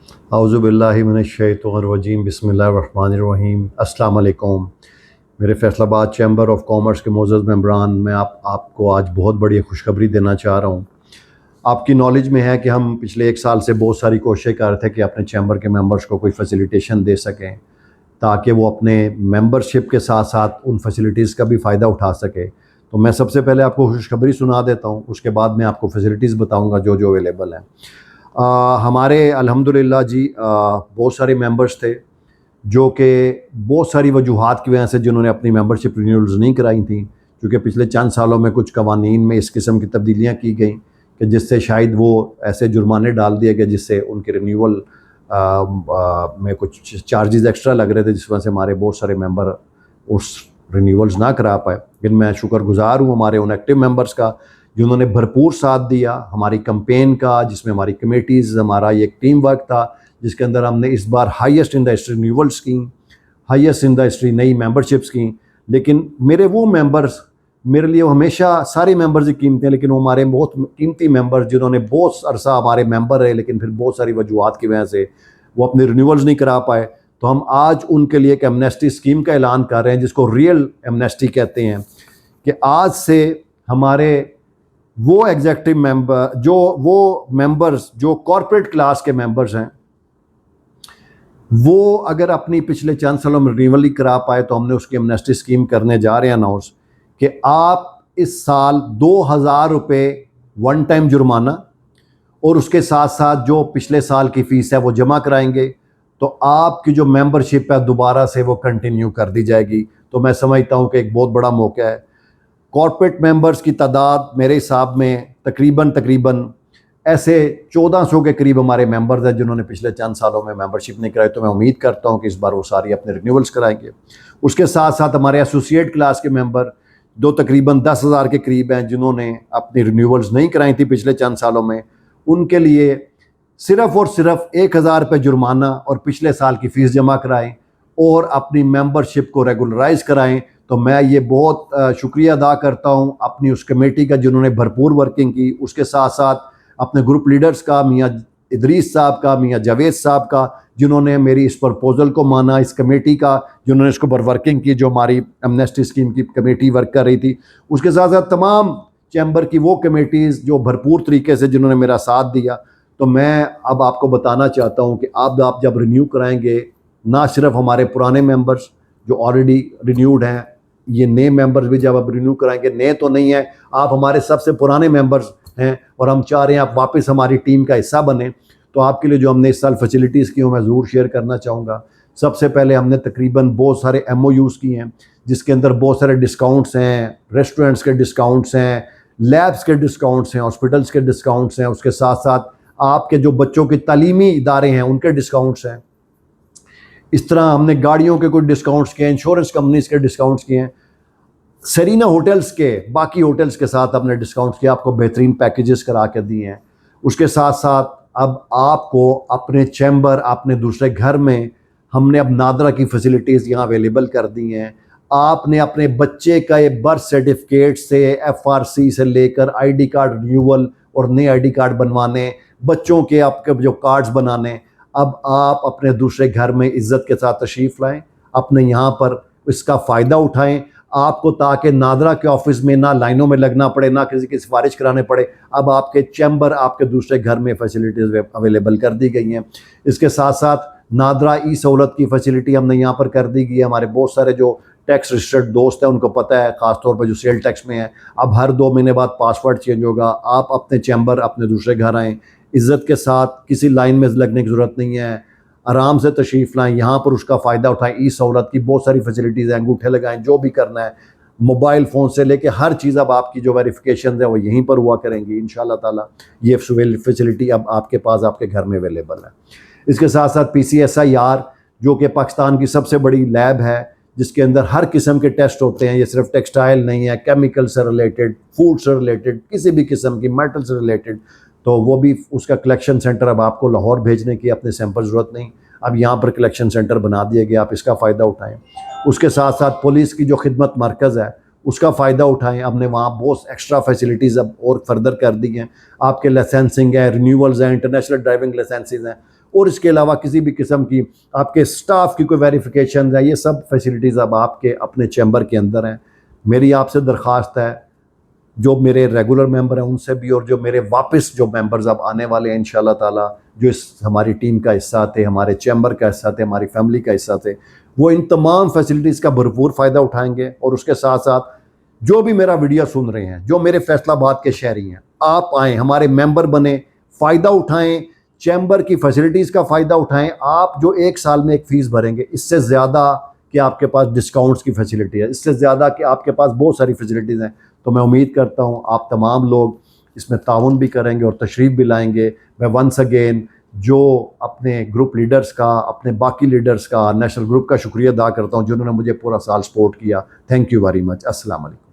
औज़ुबिल्लाहि मिनश्शैतानिर्रजीम बिस्मिल्लाहिर्रहमानिर्रहीम। अस्सलाम वालेकुम। मेरे फैसलाबाद चैम्बर ऑफ कॉमर्स के मोअज़्ज़ज़ मेंबरान, मैं आपको आज बहुत बड़ी खुशखबरी देना चाह रहा हूँ। आपकी नॉलेज में है कि हम पिछले 1 साल से बहुत सारी कोशिशें कर रहे थे कि अपने चैम्बर के मेंबर्स को कोई फैसिलिटेशन दे सकें, ताकि वो अपने मेंबरशिप के साथ साथ उन फैसिलिटीज़ का भी फ़ायदा उठा सके। तो मैं सबसे पहले आपको खुशखबरी सुना देता हूँ, उसके बाद मैं आपको फैसिलिटीज़ बताऊँगा जो जो अवेलेबल हैं। हमारे अल्हम्दुलिल्लाह जी बहुत सारे मेंबर्स थे जो कि बहुत सारी वजूहात की वजह से जिन्होंने अपनी मेंबरशिप रिन्यूअल्स नहीं कराई थी, क्योंकि पिछले चंद सालों में कुछ कवानीन में इस किस्म की तब्दीलियाँ की गई कि जिससे शायद वो ऐसे जुर्माने डाल दिए गए जिससे उनके रिन्यूअल में कुछ चार्जेस एक्स्ट्रा लग रहे थे, जिस वजह से हमारे बहुत सारे मेंबर उस रिन्यूअल्स ना करा पाए। लेकिन मैं शुक्रगुजार हूँ हमारे उन एक्टिव मेंबर्स का जिन्होंने भरपूर साथ दिया हमारी कैंपेन का, जिसमें हमारी कमेटीज़, हमारा ये एक टीम वर्क था, जिसके अंदर हमने इस बार highest in the history renewals की, हाईएस्ट इन द हिस्ट्री नई मेंबरशिप्स की। लेकिन मेरे वो मेंबर्स, मेरे लिए वो हमेशा सारे मेंबर्स ही कीमती हैं, लेकिन वो हमारे बहुत कीमती मेंबर्स जिन्होंने बहुत अरसा हमारे मेंबर रहे, लेकिन फिर बहुत सारी वजूहत की वजह से वो अपने रिन्यूअल्स नहीं करा पाए। तो हम आज उनके लिए एक एमनेस्टी स्कीम का ऐलान कर रहे हैं, जिसको रियल एमनेस्टी कहते हैं, कि आज से हमारे वो एग्जेक्टिव मेंबर, वो मेंबर्स जो कॉरपोरेट क्लास के मेंबर्स हैं, वो अगर अपनी पिछले चंद सालों में रिन्यूअल ही करा पाए, तो हमने उसकी एमनेस्टी स्कीम करने जा रहे हैं अनाउंस कि आप इस साल 2,000 रुपये वन टाइम जुर्माना और उसके साथ साथ जो पिछले साल की फ़ीस है वो जमा कराएंगे, तो आपकी जो मेंबरशिप है दोबारा से वो कंटिन्यू कर दी जाएगी। तो मैं समझता हूँ कि एक बहुत बड़ा मौका है। कॉर्पोरेट मेंबर्स की तादाद मेरे हिसाब में तकरीबन ऐसे 1400 के करीब हमारे मेंबर्स हैं जिन्होंने पिछले चंद सालों में मेंबरशिप नहीं कराई। तो मैं उम्मीद करता हूं कि इस बार वो सारी अपने रिन्यूअल्स कराएंगे। उसके साथ साथ हमारे एसोसिएट क्लास के मेंबर जो तकरीबन 10,000 के करीब हैं जिन्होंने अपनी रिन्यूअल्स नहीं कराई थी पिछले चंद सालों में, उनके लिए सिर्फ और सिर्फ 1,000 रुपये जुर्माना और पिछले साल की फ़ीस जमा कराएं और अपनी मेंबरशिप को रेगुलराइज कराएं। तो मैं ये बहुत शुक्रिया अदा करता हूं अपनी उस कमेटी का जिन्होंने भरपूर वर्किंग की, उसके साथ साथ अपने ग्रुप लीडर्स का, मियाँ इदरीस साहब का, मियाँ जावेद साहब का, जिन्होंने मेरी इस प्रपोज़ल को माना, इस कमेटी का जिन्होंने इसको पर वर्किंग की, जो हमारी एमनेस्टी स्कीम की कमेटी वर्क कर रही थी। उसके साथ साथ तमाम चैम्बर की वो कमेटीज़ जो भरपूर तरीके से जिन्होंने मेरा साथ दिया। तो मैं अब आपको बताना चाहता हूँ कि आप जब रिन्यू कराएंगे, ना सिर्फ हमारे पुराने मेंबर्स जो ऑलरेडी रिन्यूड हैं, ये नए मेंबर्स भी जब आप रिन्यू कराएंगे, नए तो नहीं है, आप हमारे सबसे पुराने मेंबर्स हैं और हम चाह रहे हैं आप वापस हमारी टीम का हिस्सा बने। तो आपके लिए जो हमने इस साल फैसिलिटीज़ की, मैं ज़रूर शेयर करना चाहूँगा। सबसे पहले हमने तकरीबन बहुत सारे MOUs किए हैं, जिसके अंदर बहुत सारे डिस्काउंट्स हैं, रेस्टोरेंट्स के डिस्काउंट्स हैं, लैब्स के डिस्काउंट्स हैं, हॉस्पिटल्स के डिस्काउंट्स हैं, उसके साथ साथ आपके जो बच्चों के तालीमी इदारे हैं उनके डिस्काउंट्स हैं। इस तरह हमने गाड़ियों के कुछ डिस्काउंट्स किए हैं, इंश्योरेंस कंपनीज के डिस्काउंट्स किए हैं, सरीना होटल्स के बाकी होटल्स के साथ हमने डिस्काउंट्स किया, आपको बेहतरीन पैकेजेस करा के दिए हैं। उसके साथ साथ अब आपको अपने चैम्बर, अपने दूसरे घर में हमने अब नादरा की फैसिलिटीज़ यहाँ अवेलेबल कर दी हैं। आपने अपने बच्चे का ये बर्थ सर्टिफिकेट से, FRC से लेकर ID कार्ड रिन्यूअल और नए ID कार्ड बनवाने, बच्चों के आपके जो कार्ड्स बनाने, अब आप अपने दूसरे घर में इज़्ज़त के साथ तशरीफ़ लाएँ, अपने यहाँ पर इसका फ़ायदा उठाएँ आपको, ताकि नादरा के ऑफिस में ना लाइनों में लगना पड़े, ना किसी की सिफारिश कराने पड़े। अब आपके चैम्बर, आपके दूसरे घर में फैसिलिटीज़ अवेलेबल कर दी गई हैं। इसके साथ साथ नादरा ई सहूलत की फैसिलिटी हमने यहाँ पर कर दी गई है। हमारे बहुत सारे जो टैक्स रजिस्टर्ड दोस्त हैं उनको पता है, ख़ासतौर पर जो सेल टैक्स में है, अब हर 2 महीने बाद पासवर्ड चेंज होगा। आप अपने चैम्बर, अपने दूसरे घर आएँ इज़्ज़त के साथ, किसी लाइन में लगने की ज़रूरत नहीं है, आराम से तशरीफ़ लाएँ, यहाँ पर उसका फ़ायदा उठाएँ। ई सहूलत की बहुत सारी फैसिलिटीज़ हैं, अंगूठे लगाएँ, जो भी करना है, मोबाइल फ़ोन से लेके हर चीज़ अब आपकी जो वेरिफिकेशन है वो यहीं पर हुआ करेंगी इंशाल्लाह ताला। ये फैसिलिटी अब आपके पास, आपके घर में अवेलेबल है। इसके साथ साथ PCSIR जो कि पाकिस्तान की सबसे बड़ी लैब है, जिसके अंदर हर किस्म के टेस्ट होते हैं। ये सिर्फ टेक्सटाइल नहीं है, केमिकल से रिलेटेड, फूड से रिलेटेड, किसी भी किस्म की मेटल से रिलेटेड, तो वो भी उसका कलेक्शन सेंटर, अब आपको लाहौर भेजने की अपने सैंपल ज़रूरत नहीं, अब यहाँ पर कलेक्शन सेंटर बना दिए गए, आप इसका फ़ायदा उठाएँ। उसके साथ साथ पुलिस की जो खिदमत मरकज़ है उसका फ़ायदा उठाएँ। हमने वहाँ बहुत एक्स्ट्रा फैसिलिटीज़ अब और फर्दर कर दी हैं। आपके लाइसेंसिंग है, रिन्यूअल्स हैं, इंटरनेशनल ड्राइविंग लाइसेंसेस हैं, और इसके अलावा किसी भी किस्म की आपके स्टाफ की कोई वेरिफिकेशन है, ये सब फैसिलिटीज़ अब आपके अपने चैम्बर के अंदर हैं। मेरी आपसे दरख्वास्त है, जो मेरे रेगुलर मेंबर हैं उनसे भी, और जो मेरे वापस जो मेंबर्स अब आने वाले हैं इंशाल्लाह ताला, जो इस हमारी टीम का हिस्सा थे, हमारे चैम्बर का हिस्सा थे, हमारी फैमिली का हिस्सा थे, वो इन तमाम फैसिलिटीज़ का भरपूर फ़ायदा उठाएंगे। और उसके साथ साथ जो भी मेरा वीडियो सुन रहे हैं, जो मेरे फैसलाबाद के शहरी हैं, आप आएँ, हमारे मेंबर बने, फ़ायदा उठाएँ, चैम्बर की फैसिलिटीज़ का फ़ायदा उठाएँ। आप जो एक साल में एक फ़ीस भरेंगे, इससे ज़्यादा कि आपके पास डिस्काउंट्स की फैसिलिटी है, इससे ज़्यादा कि आपके पास बहुत सारी फैसिलिटीज़ हैं। तो मैं उम्मीद करता हूँ आप तमाम लोग इसमें ताउन भी करेंगे और तशरीफ़ भी लाएंगे। मैं वंस अगेन जो अपने ग्रुप लीडर्स का, अपने बाकी लीडर्स का, नेशनल ग्रुप का शुक्रिया अदा करता हूँ जिन्होंने मुझे पूरा साल सपोर्ट किया। Thank you very much. अस्सलाम वालेकुम।